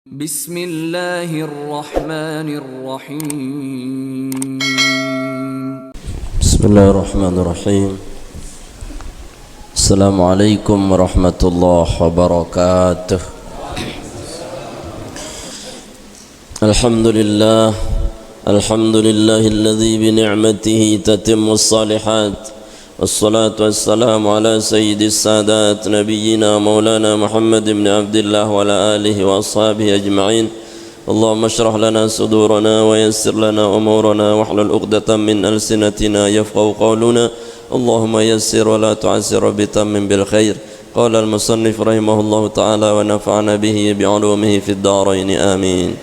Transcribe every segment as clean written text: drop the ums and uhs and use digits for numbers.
Bismillahirrahmanirrahim. Bismillahirrahmanirrahim. Assalamualaikum warahmatullahi wabarakatuh. Alhamdulillah, alhamdulillahilladzi bi ni'matihi tatimmus shalihat. Wassalatu wassalamu ala sayyidis sadat nabiyyina maulana Muhammad ibn Abdullah wa ala alihi wa ashabihi ajma'in. Allahumma shrah lana sudurana wa yassir lana umurana wahlul 'uqdatam min alsinatina yafqahu qawluna. Allahumma yassir wa la tu'assir bitammin bil khair. Qala al-musannif rahimahullahu ta'ala wa nafa'ana bihi bi'ulumihi fid dharain amin.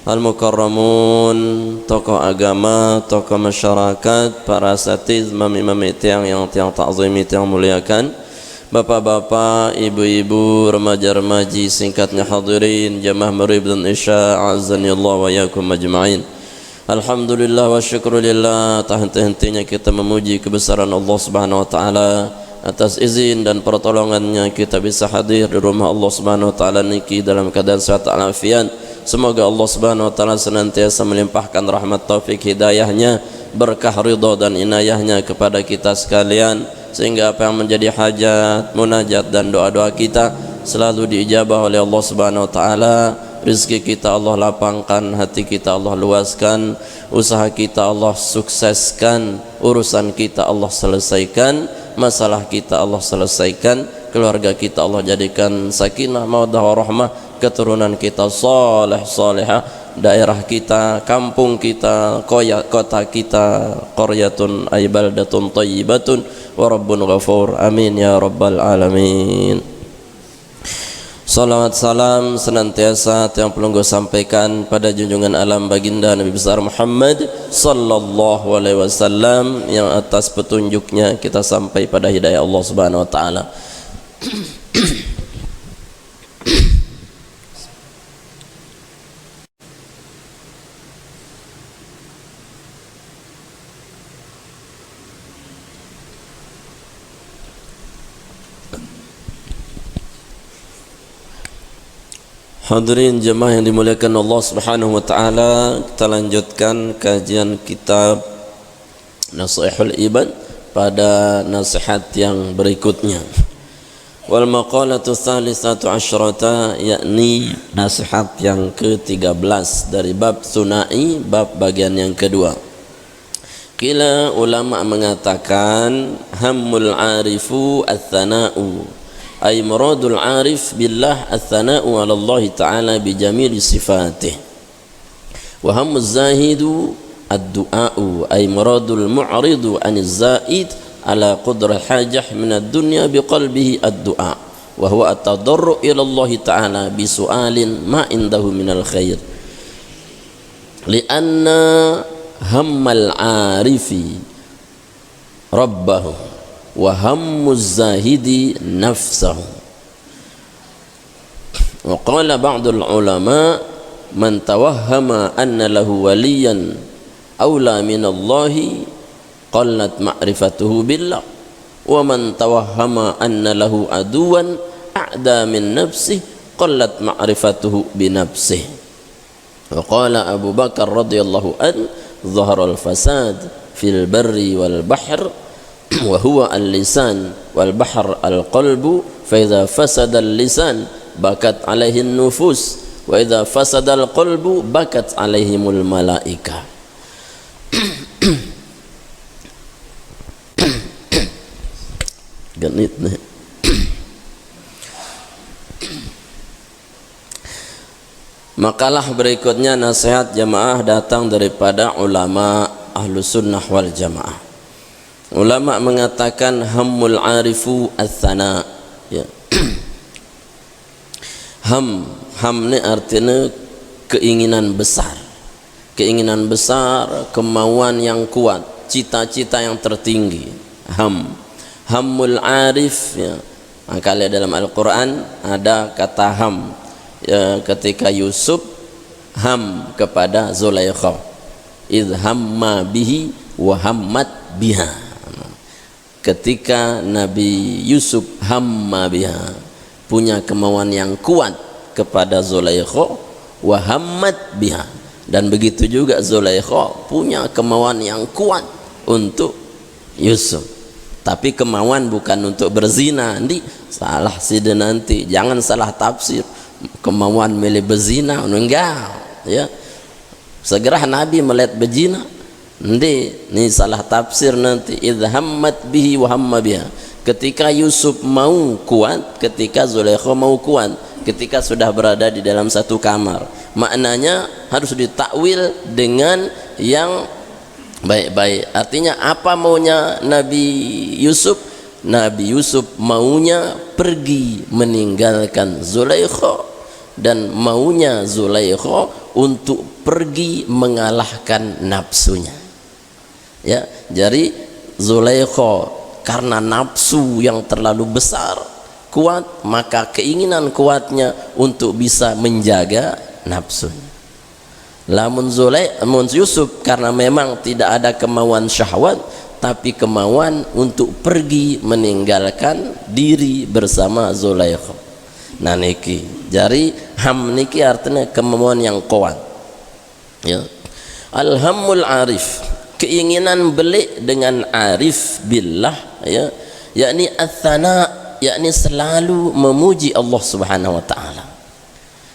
Al-mukarramun, tokoh agama, tokoh masyarakat, para asatiz, mami-mami tiang yang ta'zimi, tiang muliakan, bapak-bapak, ibu-ibu, remaja-remaji, singkatnya hadirin, jamaah maghrib dan isya, azani Allah wa yakum majma'in. Alhamdulillah wa syukrulillah, tak henti-hentinya kita memuji kebesaran Allah Subhanahu wa taala atas izin dan pertolongannya kita bisa hadir di rumah Allah Subhanahu wa taala niki dalam keadaan sehat walafiat. Semoga Allah Subhanahu wa taala senantiasa melimpahkan rahmat taufik hidayahnya, berkah ridha dan inayahnya kepada kita sekalian, sehingga apa yang menjadi hajat, munajat dan doa-doa kita selalu diijabah oleh Allah Subhanahu wa taala. Rizki kita Allah lapangkan, hati kita Allah luaskan, usaha kita Allah sukseskan, urusan kita Allah selesaikan, masalah kita Allah selesaikan, keluarga kita Allah jadikan sakinah, mawaddah warahmah, keturunan kita saleh salehah, daerah kita, kampung kita, kota kita, qaryatun ay baldatun thayyibatun wa rabbun ghafur. Amin ya rabbal alamin. Salawat salam senantiasa yang perlu gue sampaikan pada junjungan alam baginda Nabi besar Muhammad sallallahu alaihi wasallam, yang atas petunjuknya kita sampai pada hidayah Allah Subhanahu wa taala. Hadirin jemaah yang dimuliakan Allah Subhanahu wa taala, kita lanjutkan kajian kitab Nasihatul Ibad pada nasihat yang berikutnya. Wal maqalatu tsalitsatu asyrata, yakni nasihat yang ke-13 dari bab sunai, bab bagian yang kedua. Kila ulama mengatakan hammul arifu ats-tsana'u, ay muradul arif billah ats-tsana'u 'ala Allah ta'ala bi jamili sifatih, wa hammuz zahidu ad-du'a'u ay muradul mu'ridu 'aniz zaid 'ala qudra hajah min ad-dunya bi qalbihi ad-du'a, wa huwa at-tadarru' ila Allah ta'ala bi su'alin ma indahu minal khair, li'anna hammal arifi rabbahu wa hammuz zahidi nafsahu. Wa qala ba'dul ulama man tawahhama anna lahu waliyan awla min Allahi qallat ma'rifatuhu billah, wa man tawahhama anna lahu aduwan a'da min nafsihi qallat ma'rifatuhu bi nafsihi. Wa qala Abu Bakar radhiyallahu an dhahara al-fasad fil barri wal bahr wa huwa al-lisan wal bahr al-qalbu, fa idza fasada al-lisan bakat alaihi an-nufus wa idza fasada al-qalbu bakat alaihimul malaika. Ganit nih. Makalah berikutnya nasihat jamaah datang daripada ulama Ahlus Sunnah wal Jamaah. Ulama mengatakan hammul arifu ats-tsana, ya. Ham ni artinya keinginan besar, keinginan besar, kemauan yang kuat, cita-cita yang tertinggi. Hammul arif, ya. Makanya dalam Al-Quran ada kata ham, ya, ketika Yusuf ham kepada Zulaikha, idh hamma bihi wa hammat biha. Ketika Nabi Yusuf hamma biha, punya kemauan yang kuat kepada Zulaikha, wa hammat biha. Dan begitu juga Zulaikha punya kemauan yang kuat untuk Yusuf, tapi kemauan bukan untuk berzina. Salah sida nanti, jangan salah tafsir kemauan milih berzina, enggak ya. Segera Nabi melihat berzina, ini salah tafsir nanti. Idh hammat bihi wa hamma biha, ketika Yusuf mau kuat, ketika Zulaikha mau kuat, ketika sudah berada di dalam satu kamar. Maknanya harus ditakwil dengan yang baik-baik. Artinya apa maunya Nabi Yusuf? Nabi Yusuf maunya pergi meninggalkan Zulaikha, dan maunya Zulaikha untuk pergi mengalahkan nafsunya. Ya, jadi Zulaikha karena nafsu yang terlalu besar kuat, maka keinginan kuatnya untuk bisa menjaga nafsunya. Lamun Yusuf karena memang tidak ada kemauan syahwat, tapi kemauan untuk pergi meninggalkan diri bersama Zulaikha. Nah niki, jadi ham niki artinya kemauan yang kuat. Ya. Alhamul arif, keinginan belik dengan arif billah, ya, yakni athana, yakni selalu memuji Allah Subhanahu wa taala.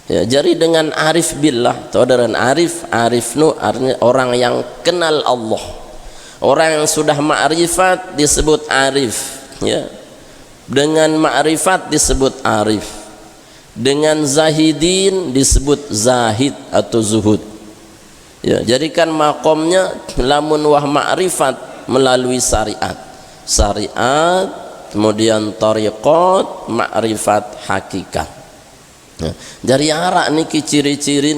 Ya, jadi dengan arif billah, saudara, arif nu artinya orang yang kenal Allah. Orang yang sudah ma'rifat disebut arif, ya. Dengan ma'rifat disebut arif. Dengan zahidin disebut zahid atau zuhud. Ya, jadikan makomnya lamun wah ma'rifat melalui syariat. Syariat, kemudian tariqat, ma'rifat hakikat. Ya, dari arak niki ciri-ciri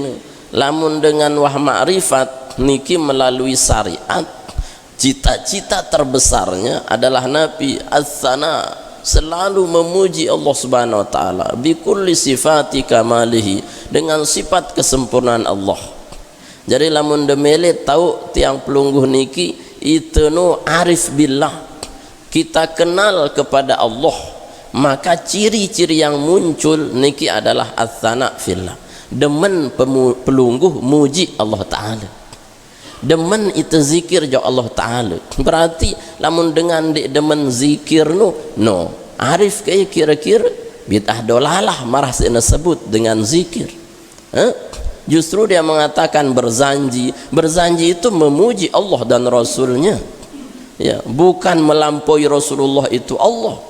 lamun dengan wah ma'rifat niki melalui syariat. Cita-cita terbesarnya adalah Nabi as-sana, selalu memuji Allah Subhanahu wa taala bi kulli sifati kamalihi, dengan sifat kesempurnaan Allah. Jadi lamun demele tahu tiang pelungguh niki itu nu arif billah, kita kenal kepada Allah, maka ciri-ciri yang muncul niki adalah as-sana fillah, demen pelungguh muji Allah taala, demen itu zikir jo Allah taala. Berarti lamun dengan demen zikir no arif kayak kira-kira bid'ah dolalah marah sena sebut dengan zikir. Justru dia mengatakan berjanji itu memuji Allah dan Rasulnya, ya, bukan melampaui Rasulullah itu Allah.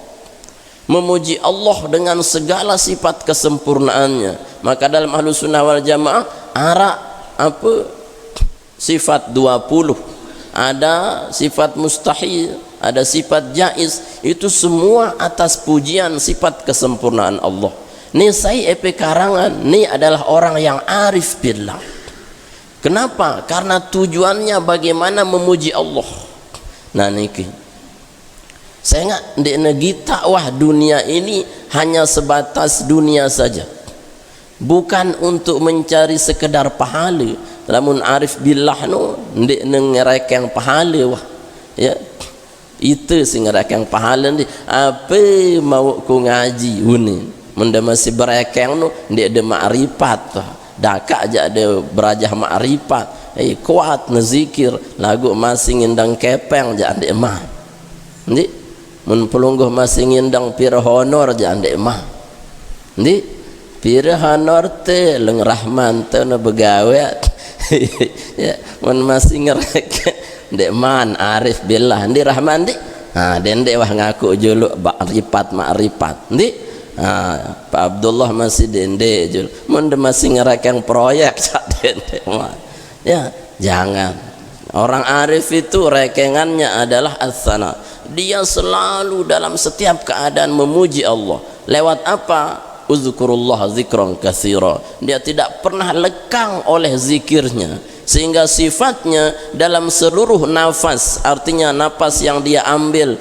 Memuji Allah dengan segala sifat kesempurnaannya. Maka dalam Ahlus Sunnah wal Jamaah ara apa sifat 20, ada sifat mustahil, ada sifat jaiz, itu semua atas pujian sifat kesempurnaan Allah. Ini saya EP karangan, ini adalah orang yang arif billah. Kenapa? Karena tujuannya bagaimana memuji Allah. Nah niki, saya nggak negi takwah dunia ini hanya sebatas dunia saja, bukan untuk mencari sekedar pahala. Lamun arif billah ndek ngerekeng pahala wah, ya itu sing ngerekeng pahala ndi apa mau ku ngaji unin menda masih berekeng ndek de ma'rifat daka aja de berajah ma'rifat kuat nezikir lagu masih ngindang kepeng ja ndek mah ndi mun pelungguh masih ngindang pira honor ja ndek mah ndi pira honor teh leng rahman teh na begawe ya mun masih ngerek ndek man arif billah ndi rahman ndi dendek wah ngaku juluk ma'rifat ndi Pak Abdullah masih dendek jul mun masih ngerekeng proyek sak dendek mah ya jangan. Orang arif itu rekengannya adalah as-sana, dia selalu dalam setiap keadaan memuji Allah. Lewat apa? Uzkurullah zikran katsira, dia tidak pernah lekang oleh zikirnya, sehingga sifatnya dalam seluruh nafas, artinya nafas yang dia ambil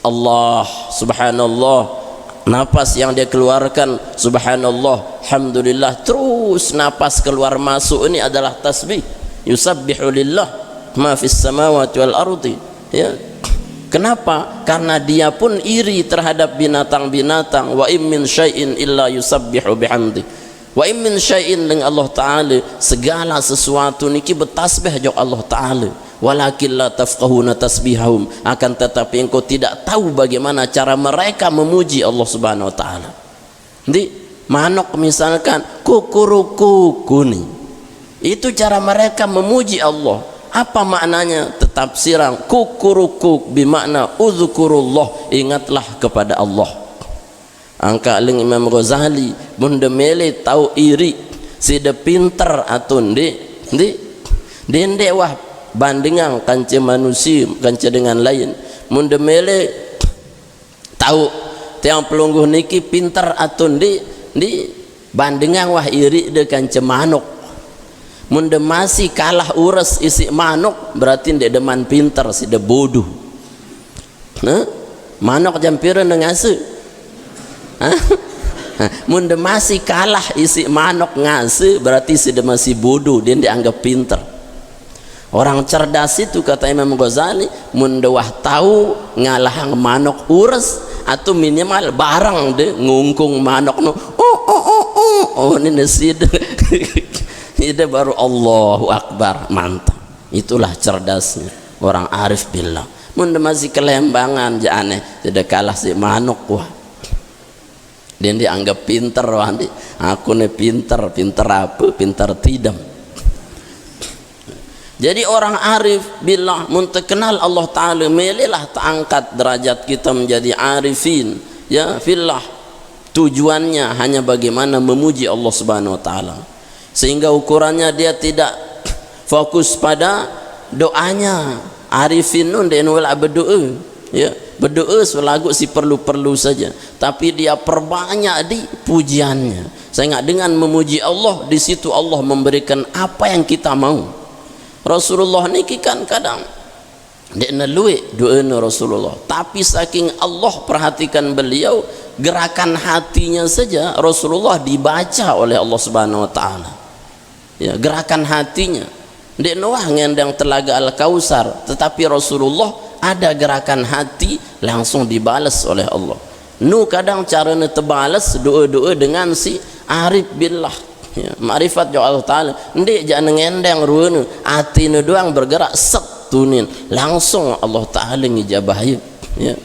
Allah subhanallah, nafas yang dia keluarkan subhanallah alhamdulillah, terus nafas keluar masuk ini adalah tasbih. Yusabbihu lillah ma fis samawati wal ardi, ya. Kenapa? Karena dia pun iri terhadap binatang-binatang. Wa im min syai'in illa yusabbihu bihamdi. Wa in min syai'in ling Allah Ta'ala, segala sesuatu niki bertasbih jok Allah Ta'ala. Walakin la tafqahuna tasbihahum, akan tetapi engkau tidak tahu bagaimana cara mereka memuji Allah Subhanahu wa taala. Jadi manok misalkan kukuruku nih, itu cara mereka memuji Allah. Apa maknanya? Tetap sirang kukuruku bermakna uzkurullah, ingatlah kepada Allah. Angka ling Imam Ghazali bunda mele tahu iri sida pinter atun di wah bandingan kanca manusia kanca dengan lain munda mele tahu tiang pelungguh niki pinter atun di bandingan wah iri de kanca manuk. Munda masih kalah uras isi manuk berarti ndek deman pinter sida bodoh. Nah, manuk jampiran ngase. Munda masih kalah isi manuk ngase berarti sida masih bodoh, dia dianggap pinter. Orang cerdas itu kata Imam Ghazali munda wah tahu ngalahang manuk uras atau minimal barang de ngungkung manuk no ini sida itu baru Allahu Akbar, mantap. Itulah cerdasnya orang arif billah. Munda masih kelembangan jane tidak kalah si manuk wah dia dianggap pinter wah aku nih pinter apa pinter tidak. Jadi orang arif billah muntakenal Allah Ta'ala melilah terangkat derajat kita menjadi arifin ya fillah. Tujuannya hanya bagaimana memuji Allah Subhanahu wa taala, sehingga ukurannya dia tidak fokus pada doanya. Arifin nun dia wala berdoa ya, berdoa selagu si perlu-perlu saja, tapi dia perbanyak di pujiannya. Sehingga dengan memuji Allah di situ Allah memberikan apa yang kita mau. Rasulullah niki kan kadang dia nalui doa Rasulullah, tapi saking Allah perhatikan beliau, gerakan hatinya saja Rasulullah dibaca oleh Allah Subhanahu wa taala. Ya, gerakan hatinya dia nuah ngendang telaga Al-Kausar, tetapi Rasulullah ada gerakan hati langsung dibalas oleh Allah. Nu kadang caranya terbalas doa-doa dengan si arif billah ya, ma'rifat jo Allah Ta'ala ndik jangan ngendang ruana atine doang bergerak set tunin langsung Allah Ta'ala ngijabah ya.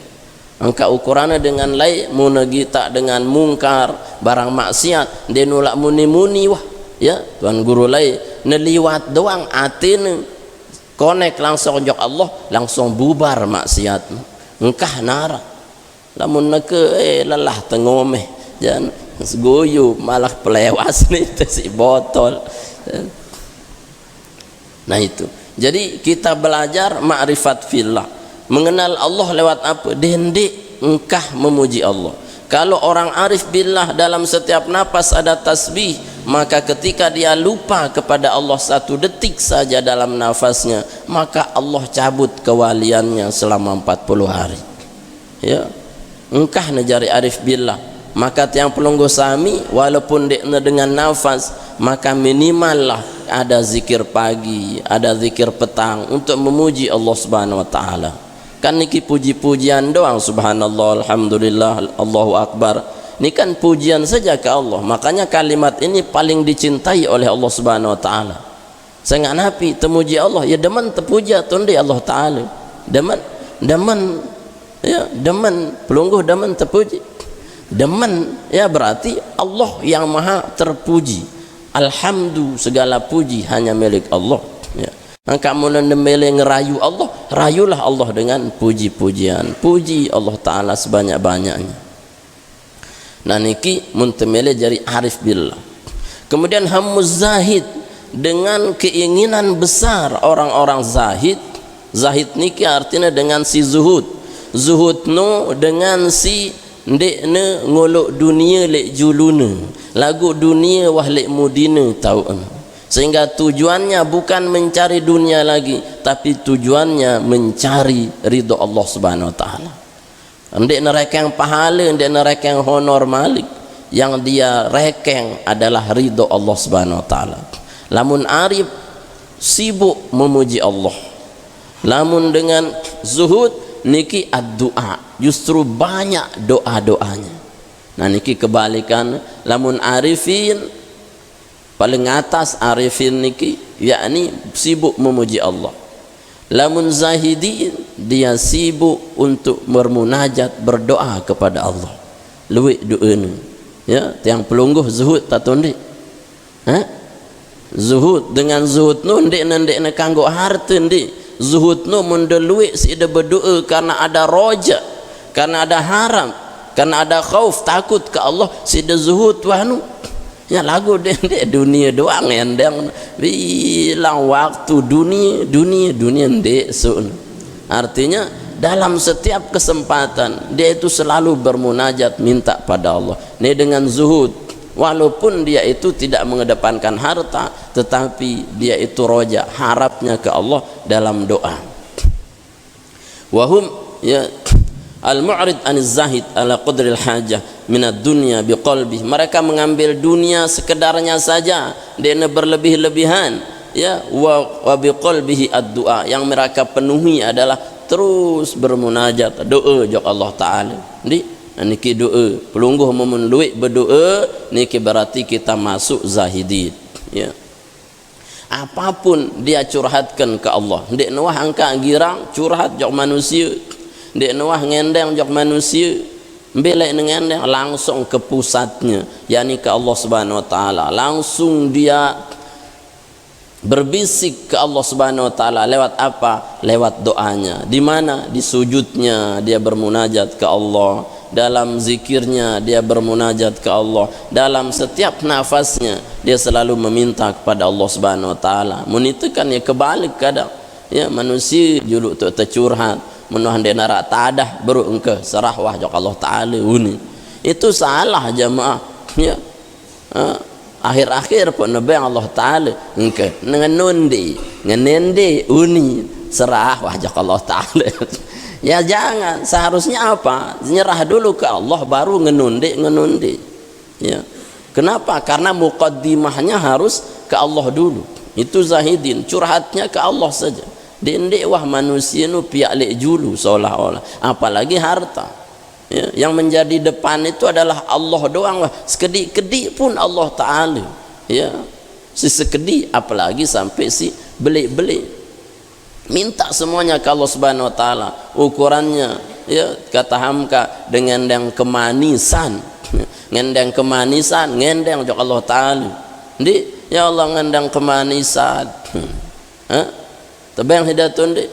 Angka ukurannya dengan lain munagita dengan mungkar barang maksiat dia nolak muni-muni wah ya tuan guru lain neliwat doang atine konek langsung jok Allah langsung bubar maksiat engkah nara lamun neke lelah tengomeh jangan segoyo malah pelewas nih si botol. Nah itu jadi kita belajar ma'rifat fillah, mengenal Allah lewat apa? Dendik engkah memuji Allah. Kalau orang arif billah dalam setiap napas ada tasbih, maka ketika dia lupa kepada Allah satu detik saja dalam nafasnya, maka Allah cabut kewaliannya selama 40 hari ya. Engkah nejari arif billah, maka tiang pelunggu sami walaupun dekna dengan nafas, maka minimal lah ada zikir pagi, ada zikir petang untuk memuji Allah Subhanahu wa taala. Kan niki puji-pujian doang, subhanallah, alhamdulillah, Allahu akbar. Ini kan pujian saja ke Allah. Makanya kalimat ini paling dicintai oleh Allah Subhanahu wa taala. Saya nggak napi temuji Allah ya demen tepuja tundi Allah taala. Demen ya demen pelungguh demen tepuji. Demen ya berarti Allah yang maha terpuji. Alhamdulillah segala puji hanya milik Allah ya. Angka mula nemele ngerayu Allah, rayulah Allah dengan puji-pujian. Puji Allah Ta'ala sebanyak-banyaknya. Nah niki muntemele jari arif billah. Kemudian hamuz zahid, dengan keinginan besar orang-orang zahid. Zahid niki artinya dengan si zuhud. Zuhud no dengan si ndekne ngolok dunia lek juluna, lagu dunia wah lek mudina tahu. Sehingga tujuannya bukan mencari dunia lagi, tapi tujuannya mencari ridho Allah Subhanahu wa taala. Ndek nerekeng pahala, ndek nerekeng honor malik, yang dia rekeng adalah ridho Allah Subhanahu wa taala. Lamun arif sibuk memuji Allah, lamun dengan zuhud niki ad-doa, justru banyak doa-doanya. Nah niki kebalikan, lamun arifin Paling atas arifin niki yakni sibuk memuji Allah. Lamun zahidin dia sibuk untuk bermunajat, berdoa kepada Allah. Luwih doa ni. Ya, tiang pelungguh zuhud tak tondi. Zuhud dengan zuhud nu ndek na kanggo harta ndek. Zuhud nu mun de luwih sida berdoa karena ada roja, karena ada haram, karena ada khauf, takut ke Allah, sida zuhud wahnu. Ya lagu dek dunia doang endang bilang waktu dunia ndek sun. Artinya dalam setiap kesempatan dia itu selalu bermunajat minta pada Allah. Ini dengan zuhud, walaupun dia itu tidak mengedepankan harta, tetapi dia itu roja, harapnya ke Allah dalam doa. Wahum ya al-mu'rid aniz zahid ala qadril hajah minad dunya biqalbih. Mereka mengambil dunia sekedarnya saja, dia berlebih-lebihan, ya, wa biqalbihi ad-du'a. Yang mereka penuhi adalah terus bermunajat, doa jok Allah Ta'ala. Niki doa, pelungguh momen luik berdoa, niki berarti kita masuk zahidin, ya. Apapun dia curhatkan ke Allah, ndek nuah angka girang curhat jok manusia, ndek nuah ngendeng jok manusia, belek ngendeng langsung ke pusatnya, yakni ke Allah Subhanahu Wa Ta'ala. Langsung dia berbisik ke Allah Subhanahu Wa Ta'ala lewat apa? Lewat doanya. Di mana? Di sujudnya dia bermunajat ke Allah, dalam zikirnya dia bermunajat ke Allah, dalam setiap nafasnya dia selalu meminta kepada Allah Subhanahu Wa Ta'ala. Itu kan ya kebalik kadang, ya, manusia juluk tu tercurhat menuhan dia narak tadah baru engkau serah wah jok Allah Ta'ala uni. Itu salah jemaah, ya. Akhir-akhir pun nabi Allah Ta'ala engkau ngenundi ngenende uni serah wah jok Allah Ta'ala. Ya jangan, seharusnya apa? Nyerah dulu ke Allah baru ngenundi. Ya. Kenapa? Karena muqaddimahnya harus ke Allah dulu. Itu zahidin, curhatnya ke Allah saja. Dendek wah manusia nu piak lek julu seolah-olah, apalagi harta. Ya, yang menjadi depan itu adalah Allah doang lah. Sekedik-kedik pun Allah Ta'ala. Ya. Si sekedik apalagi sampai si belik-belik. Minta semuanya ke Allah Subhanahu Wa Ta'ala. Ukurannya, ya, kata Hamka dengan yang kemanisan, ngendang kemanisan, ngendang jok Allah Ta'ala. Ndi, ya Allah ngendang kemanisan. Tebang hidatun di.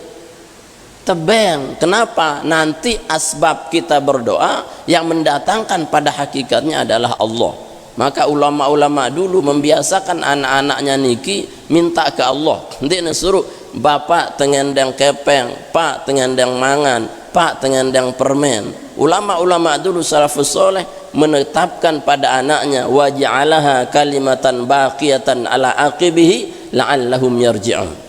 Tebang. Kenapa? Nanti asbab kita berdoa yang mendatangkan pada hakikatnya adalah Allah. Maka ulama-ulama dulu membiasakan anak-anaknya niki minta ke Allah. Ndi suruh bapak tengendang kepeng, pak tengendang mangan, pak tengendang permen. Ulama-ulama dulu salafus soleh menetapkan pada anaknya waj'alaha kalimatan baqiyatan ala aqibihi la'allahum yarji'un.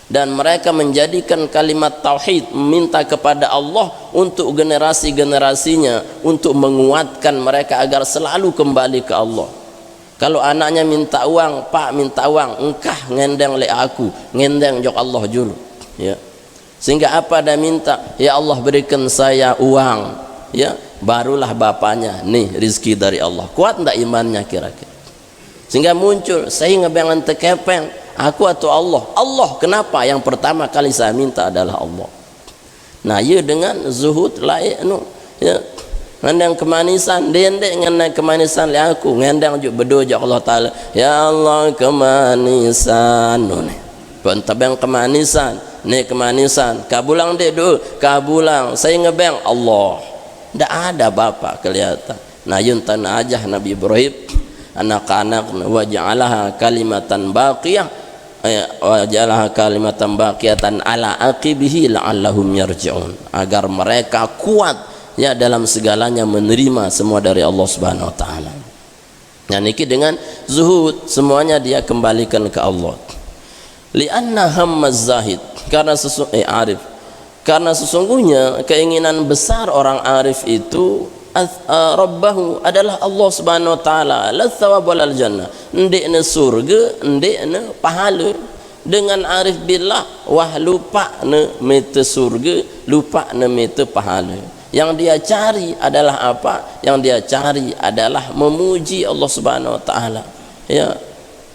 Dan mereka menjadikan kalimat tauhid, minta kepada Allah untuk generasi-generasinya, untuk menguatkan mereka agar selalu kembali ke Allah. Kalau anaknya minta uang, pak minta uang, engkah ngendeng le aku, ngendeng jok Allah dulu, ya. Sehingga apa dia minta? Ya Allah berikan saya uang, ya, barulah bapaknya nih rizki dari Allah. Kuat ndak imannya kira-kira? Sehingga muncul saya ngebengan tekepeng, aku atau Allah. Allah, kenapa? Yang pertama kali saya minta adalah Allah. Nah, ya dengan zuhud laik nu, ya. Ngendang kemanisan, dendek ngendang kemanisan le aku, ngendang juk berdoa Allah Ta'ala, ya Allah kemanisan nu ne. Pun tabang kemanisan, ne kemanisan, kabulang dek doa, kabulang, saya ngebang Allah. Ndak ada bapak kelihatan. Nah, yun tanah ajah Nabi Ibrahim, anak-anak waj'alaha kalimatan baqiyah, waj'alaha kalimatan baqiyatan ala aqibihi la'allahum yarji'un, agar mereka kuat, ya, dalam segalanya menerima semua dari Allah Subhanahu Wa Ta'ala. Dan ini dengan zuhud semuanya dia kembalikan ke Allah. Lianna hammaz zahid, karena arif, karena sesungguhnya keinginan besar orang arif itu rabbahu adalah Allah Subhanahu Wa Ta'ala, la thawab wal jannah, ndekna surga, ndekna pahala. Dengan arif billah wah lupa ne mete surga, lupa ne mete pahala. Yang dia cari adalah apa? Yang dia cari adalah memuji Allah Subhanahu Wa Ta'ala, ya.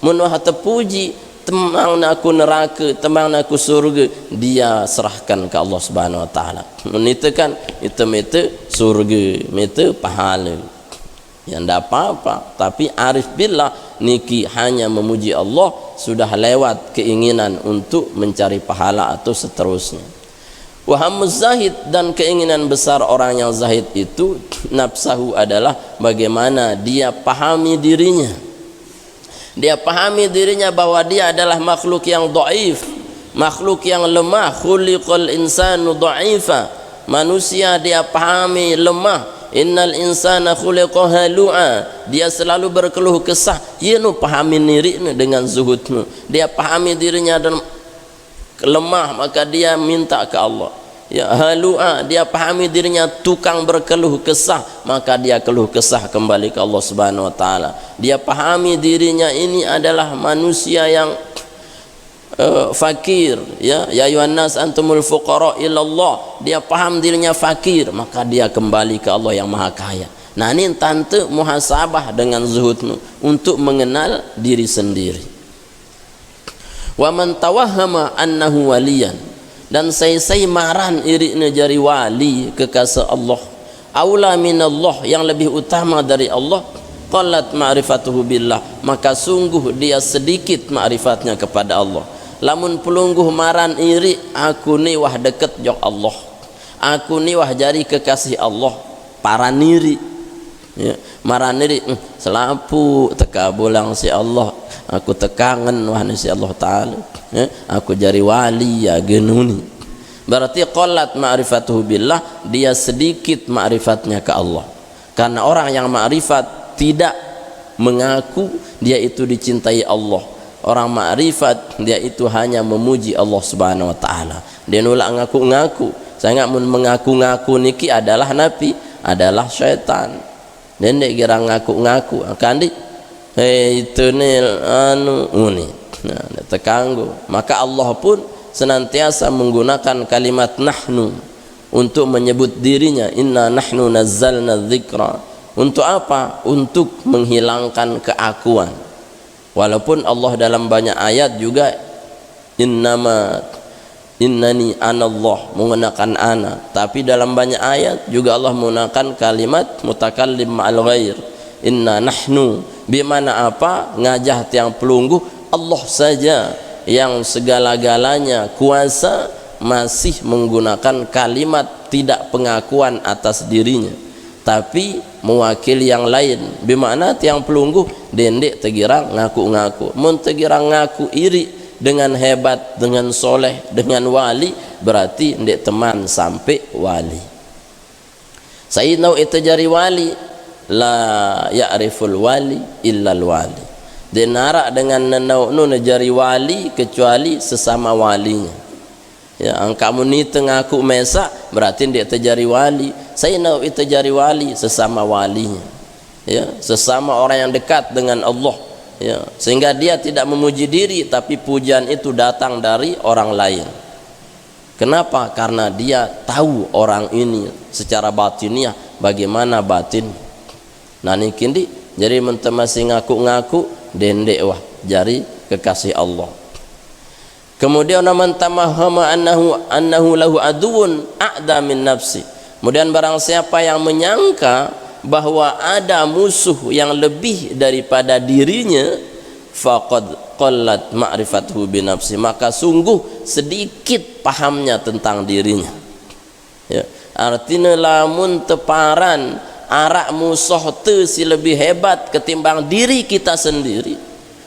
mun wah terpuji temang aku neraka, temang aku surga, dia serahkan ke Allah Subhanahu wa taala. Mun itu kan itu surga, itu pahala. Yang ndak apa-apa, tapi arif billah niki hanya memuji Allah, sudah lewat keinginan untuk mencari pahala atau seterusnya. Wa hammuz zahid, dan keinginan besar orang yang zahid itu nafsahu adalah bagaimana dia pahami dirinya. Dia pahami dirinya bahwa dia adalah makhluk yang dhaif, makhluk yang lemah. Khuliqal insanu dhaifa, manusia dia pahami lemah. Innal insana khuliqa halu'a, dia selalu berkeluh kesah. Ia nu pahami dirinya dengan zuhudnya, dia pahami dirinya dan lemah, maka dia minta ke Allah. Ya halu'a, dia pahami dirinya tukang berkeluh kesah, maka dia keluh kesah kembali ke Allah Subhanahu wa taala. Dia pahami dirinya ini adalah manusia yang fakir, ya ayuhan nas antumul fuqara ilallah, dia paham dirinya fakir, maka dia kembali ke Allah yang maha kaya. Nah ini tante muhasabah dengan zuhudmu untuk mengenal diri sendiri. Wa man tawahhama annahu waliyan, dan saya maran irikna jari wali kekasih Allah, aula minallah, yang lebih utama dari Allah, qallat ma'rifatuhu billah, maka sungguh dia sedikit ma'rifatnya kepada Allah. Lamun pelungguh maran iri, aku ni wah deket jok Allah, aku ni wah jari kekasih Allah, para niri, ya, maran niri, selapu teka bolang si Allah, aku tekangen wah ni si Allah Ta'ala, ya, aku jari wali ya genuni. Berarti qallat ma'rifatuhu billah, dia sedikit ma'rifatnya ke Allah. Karena orang yang ma'rifat tidak mengaku dia itu dicintai Allah. Orang ma'rifat dia itu hanya memuji Allah Subhanahu wa taala. Dia nolak ngaku-ngaku. Saya enggak mengaku-ngaku niki adalah nabi, adalah syaitan. Dan dia kira ngaku-ngaku akan di itu ni anu uni. Nah, terganggu. Maka Allah pun senantiasa menggunakan kalimat nahnu untuk menyebut dirinya, inna nahnu nazzalna dzikra. Untuk apa? Untuk menghilangkan keakuan. Walaupun Allah dalam banyak ayat juga innani anallah menggunakan ana, tapi dalam banyak ayat juga Allah menggunakan kalimat mutakallim ma'al ghair, inna nahnu, bimana apa? Ngajah tiang pelungguh Allah saja yang segala-galanya kuasa masih menggunakan kalimat tidak pengakuan atas dirinya, tapi mewakili yang lain. Bimana tiang pelungguh dendek tegira ngaku-ngaku, mun tegira ngaku iri dengan hebat, dengan soleh, dengan wali, berarti ndek teman sampai wali. Sayyidina itu jari wali, la ya'riful wali illal wali. Dia narak dengan nenau jari wali kecuali sesama walinya. Ya, kamu ni tengaku mesak, berarti dia terjadi wali. Saya nak itu jadi wali sesama walinya, ya, sesama orang yang dekat dengan Allah, ya, sehingga dia tidak memuji diri, tapi pujian itu datang dari orang lain. Kenapa? Karena dia tahu orang ini secara batiniah bagaimana batin. Nah ini kini jadi masih ngaku-ngaku dendek wah jari kekasih Allah. Kemudian man tamahhama annahu lahu aduun a'da min nafsi. Kemudian barang siapa yang menyangka bahwa ada musuh yang lebih daripada dirinya, faqad qallat ma'rifatuhu bi nafsi, maka sungguh sedikit pahamnya tentang dirinya. Ya, artinya lamun teparan arak musuh tu si lebih hebat ketimbang diri kita sendiri,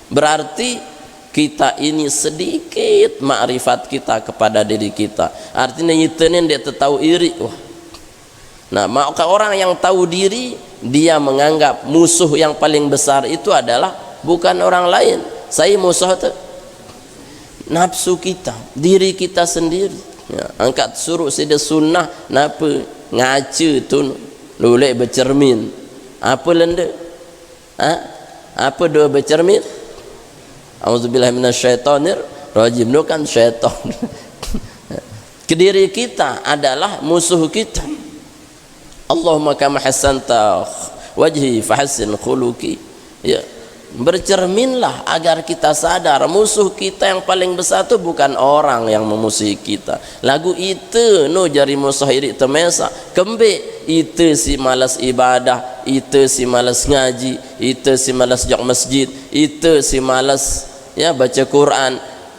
berarti kita ini sedikit makrifat kita kepada diri kita. Artinya itu ni dia tahu iri. Wah. Nah, maka orang yang tahu diri, dia menganggap musuh yang paling besar itu adalah bukan orang lain. Saya musuh itu nafsu kita, diri kita sendiri. Ya, angkat suruh sida sunnah napa ngaca tu lulek bercermin. Apa lenda? Apa doa bercermin? Auzubillahi minasyaitonir rajim, itu kan syaitan. Kediri kita adalah musuh kita. Allahumma kama hasanta wajhi fahassin khuluqi. Ya, bercerminlah agar kita sadar musuh kita yang paling besar itu bukan orang yang memusuhi kita. Lagu itu no jari musuh iri temesa kembe itu si malas ibadah, itu si malas ngaji, itu si malas jok masjid, itu si malas ya baca Quran.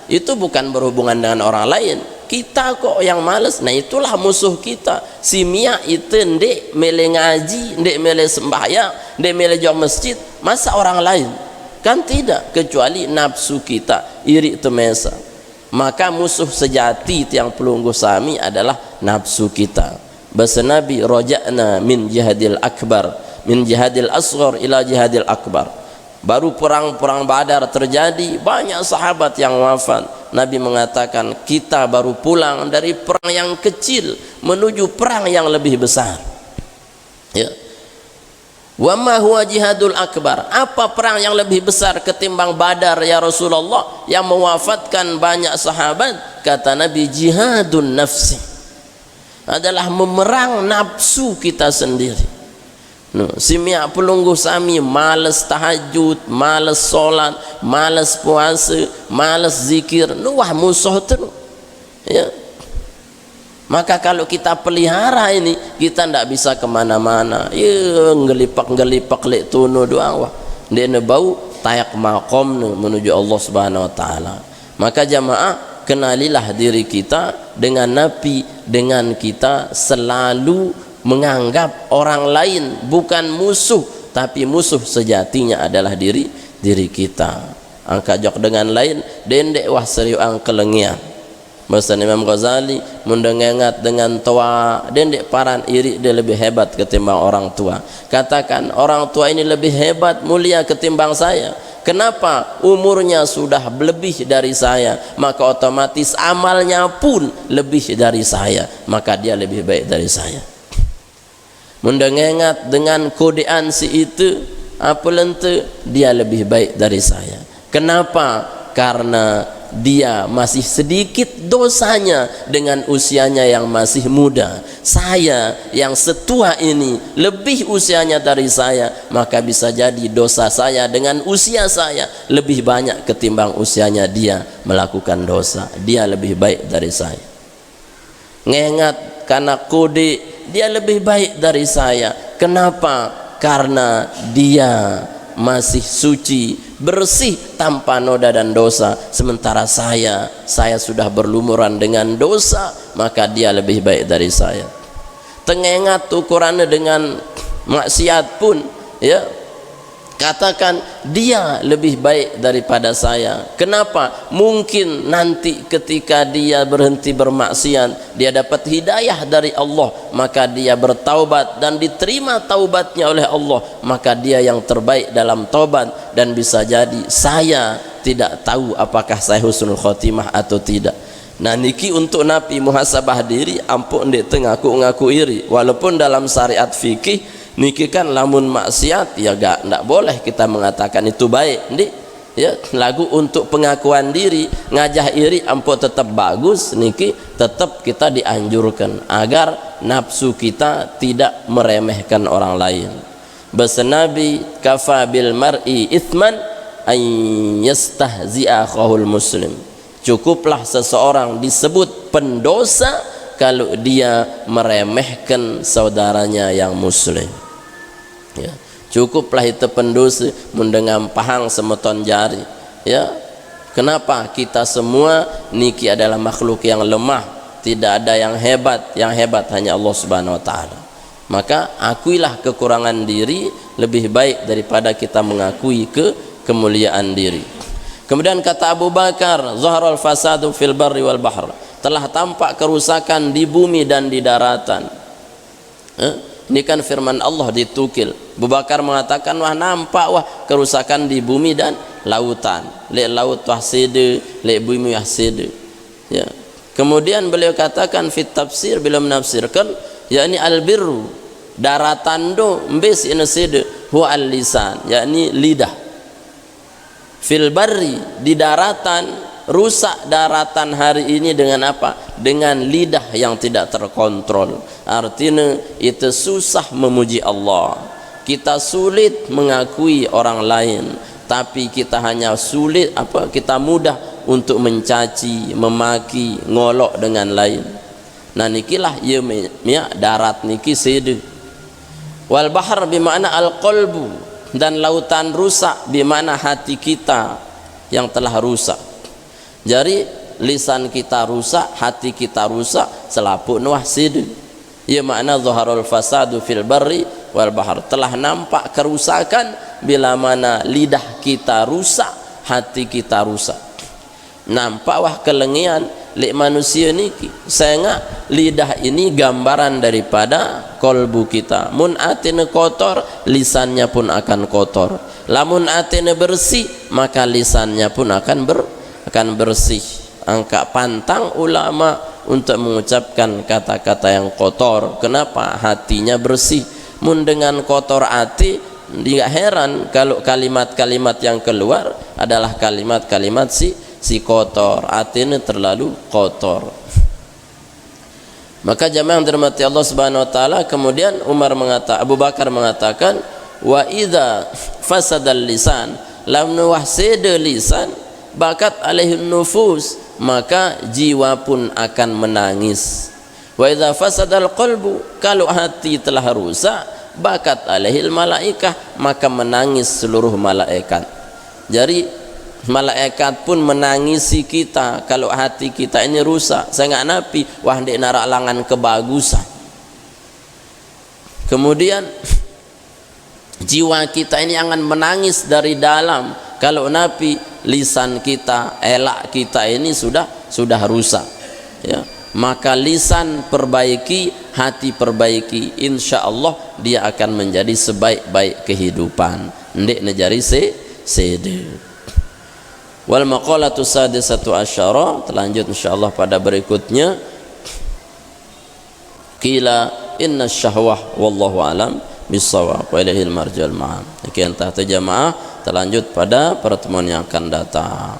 Itu bukan berhubungan dengan orang lain, kita kok yang malas. Nah itulah musuh kita. Si Mia itu ndek mele ngaji, ndek mele sembahyang, ndek mele jok masjid, masa orang lain? Kan tidak, kecuali nafsu kita iri temesa. Maka musuh sejati yang pelunggu sami adalah nafsu kita. Bahasa Nabi, roja'na min jihadil akbar, min jihadil asghar ila jihadil akbar. Baru perang-perang Badar terjadi, banyak sahabat yang wafat. Nabi mengatakan kita baru pulang dari perang yang kecil menuju perang yang lebih besar. Ya. Wa ma huwa jihadul akbar? Apa perang yang lebih besar ketimbang Badar ya Rasulullah yang mewafatkan banyak sahabat? Kata Nabi, jihadun nafsi, adalah memerang nafsu kita sendiri. No, si Mia pelunggu sami malas tahajud, malas solat, malas puasa, malas zikir. Nu wah musuh tu. Ya. Maka kalau kita pelihara ini, kita tidak bisa kemana-mana. Ya, ngelipak-ngelipak lek tunu doang wah. Dia ne bau tayak maqam menuju Allah Subhanahu wa taala. Maka jamaah, kenalilah diri kita dengan Nabi, dengan kita selalu menganggap orang lain bukan musuh, tapi musuh sejatinya adalah diri kita. Angka jok dengan lain, dendek wah serius ang kelengian. Bahasa Imam Ghazali mendengat dengan tua dendek paran iri dia lebih hebat ketimbang orang tua. Katakan orang tua ini lebih hebat mulia ketimbang saya. Kenapa? Umurnya sudah lebih dari saya, maka otomatis amalnya pun lebih dari saya, maka dia lebih baik dari saya. Mendengat dengan kodean si itu apa lente dia lebih baik dari saya. Kenapa? Karena dia masih sedikit dosanya dengan usianya yang masih muda. Saya yang setua ini lebih usianya dari saya, maka bisa jadi dosa saya dengan usia saya lebih banyak ketimbang usianya dia melakukan dosa. Dia lebih baik dari saya. Ngengat karena kode dia lebih baik dari saya. Kenapa? Karena dia masih suci, bersih tanpa noda dan dosa, sementara saya sudah berlumuran dengan dosa, maka dia lebih baik dari saya. Tengengat ukurannya dengan maksiat pun, ya, katakan dia lebih baik daripada saya. Kenapa? Mungkin nanti ketika dia berhenti bermaksiat, dia dapat hidayah dari Allah, maka dia bertaubat dan diterima taubatnya oleh Allah, maka dia yang terbaik dalam taubat. Dan bisa jadi saya tidak tahu apakah saya husnul khotimah atau tidak. Nah niki untuk Nabi muhasabah diri, ampun ndek ngaku iri. Walaupun dalam syariat fikih niki kan lamun maksiat ya ndak boleh kita mengatakan itu baik, ndik. Ya, lagu untuk pengakuan diri, ngajah iri ampun tetap bagus, niki tetap kita dianjurkan agar nafsu kita tidak meremehkan orang lain. Bahasa Nabi, kafa bil mar'i ithman an yastahzi'a akhahul muslim. Cukuplah seseorang disebut pendosa kalau dia meremehkan saudaranya yang muslim. Ya, cukuplah itu pendosa mendengar pahang semeton jari. Ya, kenapa? Kita semua niki adalah makhluk yang lemah, tidak ada yang hebat hanya Allah Subhanahu wa taala. Maka akuilah kekurangan diri lebih baik daripada kita mengakui kemuliaan diri. Kemudian kata Abu Bakar, zaharul fasadu fil barri wal bahr, telah tampak kerusakan di bumi dan di daratan. Ini kan firman Allah ditukil. Abu Bakar mengatakan, wah nampak wah kerusakan di bumi dan lautan. Lek laut wah sede, lek bumi wah sede. Ya. Kemudian beliau katakan fit tafsir, beliau menafsirkan, yakni albirru, daratan do mbes ina sede huwa al-lisan, yakni lidah. Fil barri, di daratan, rusak daratan hari ini dengan apa? Dengan lidah yang tidak terkontrol. Artinya itu susah memuji Allah, kita sulit mengakui orang lain, tapi kita hanya sulit kita mudah untuk mencaci, memaki, ngolok dengan lain. Nah nikilah ya darat niki sede. Wal bahr bermakna al qalbu, dan lautan rusak bermakna hati kita yang telah rusak. Jadi lisan kita rusak, hati kita rusak, selaput nuah sede. Ya makna zaharul fasadu fil barri wal bahr, telah nampak kerusakan bila mana lidah kita rusak, hati kita rusak. Nampak wah kelengian lek manusia niki. Sehingga lidah ini gambaran daripada kolbu kita. Mun atine kotor, lisannya pun akan kotor. Lamun atine bersih, maka lisannya pun akan bersih. Angka pantang ulama untuk mengucapkan kata-kata yang kotor. Kenapa? Hatinya bersih. Mun dengan kotor hati, tidak heran kalau kalimat-kalimat yang keluar adalah kalimat-kalimat si kotor. Hati ini terlalu kotor. Maka jamaah yang dirahmati Allah Subhanahu wa taala, kemudian Abu Bakar mengatakan, wa idza fasadal lisan lam nuwahsida lisan bakat alaihi nufus, maka jiwa pun akan menangis. Wa idza fasadal qalbu, kalau hati telah rusak, bakat alaihil malaikah, maka menangis seluruh malaikat. Jadi malaikat pun menangisi kita kalau hati kita ini rusak. Saya nggak napi wah ndek narak langan kebagusan. Kemudian jiwa kita ini akan menangis dari dalam kalau napi lisan kita, elak kita ini sudah rusak, ya. Maka lisan perbaiki, hati perbaiki, insya Allah dia akan menjadi sebaik-baik kehidupan. Ndek nejari sede. Wal maqalatu sadisatu asyara, terlanjut insyaallah pada berikutnya. Qila inna syahwah wallahu alam bisawab wa ilahil marjal ma'am. Sekian tahta jamaah, terlanjut pada pertemuan yang akan datang.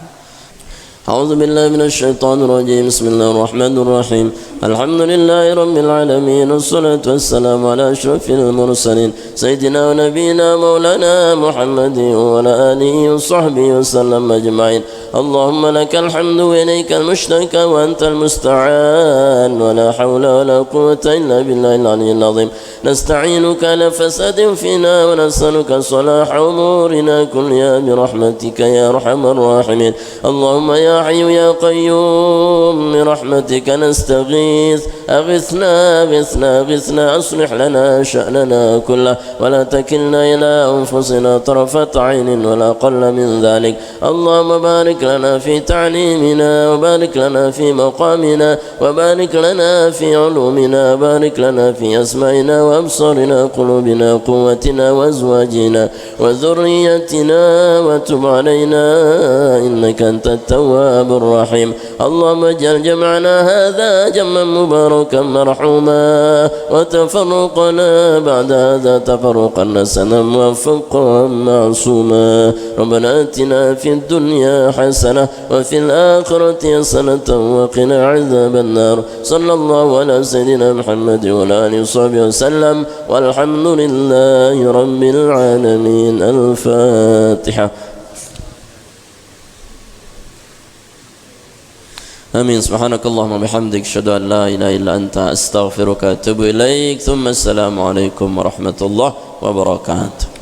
أعوذ بالله من الشيطان الرجيم. بسم الله الرحمن الرحيم. الحمد لله رب العالمين، والصلاة والسلام على أشرف المرسلين سيدنا ونبينا مولانا محمد وعلى آله وصحبه وسلم أجمعين. اللهم لك الحمد وإليك المشتكى وأنت المستعان، ولا حول ولا قوة إلا بالله العلي العظيم. نستعينك على فساد فينا ونسألك صلاح أمورنا كلها برحمتك يا أرحم الراحمين. اللهم يا حي يا قيوم برحمتك نستغيث، أغثنا أغثنا أغثنا، أصلح لنا شأننا كله ولا تكلنا إلى أنفسنا طرفة عين ولا أقل من ذلك. اللهم بارك لنا في تعليمنا، وبارك لنا في مقامنا، وبارك لنا في علومنا، بارك لنا في أسمائنا وأبصارنا قلوبنا قوتنا وأزواجنا وذريتنا، وتب علينا إنك أنت التواب الرحيم. اللهم اجعل جمعنا هذا جمعا مباركا مرحوما، وتفرقنا بعد هذا تفرقا حسنا موفقا معصوما. ربنا آتنا في الدنيا حسنة وفي الآخرة حسنة وقنا عذاب النار. صلى الله على سيدنا محمد وعلى آله وصحبه وسلم، والحمد لله رب العالمين. الفاتحة. آمين. سبحانك اللهم وبحمدك، أشهد أن لا إله إلا أنت، أستغفرك وأتوب إليك. ثم السلام عليكم ورحمة الله وبركاته.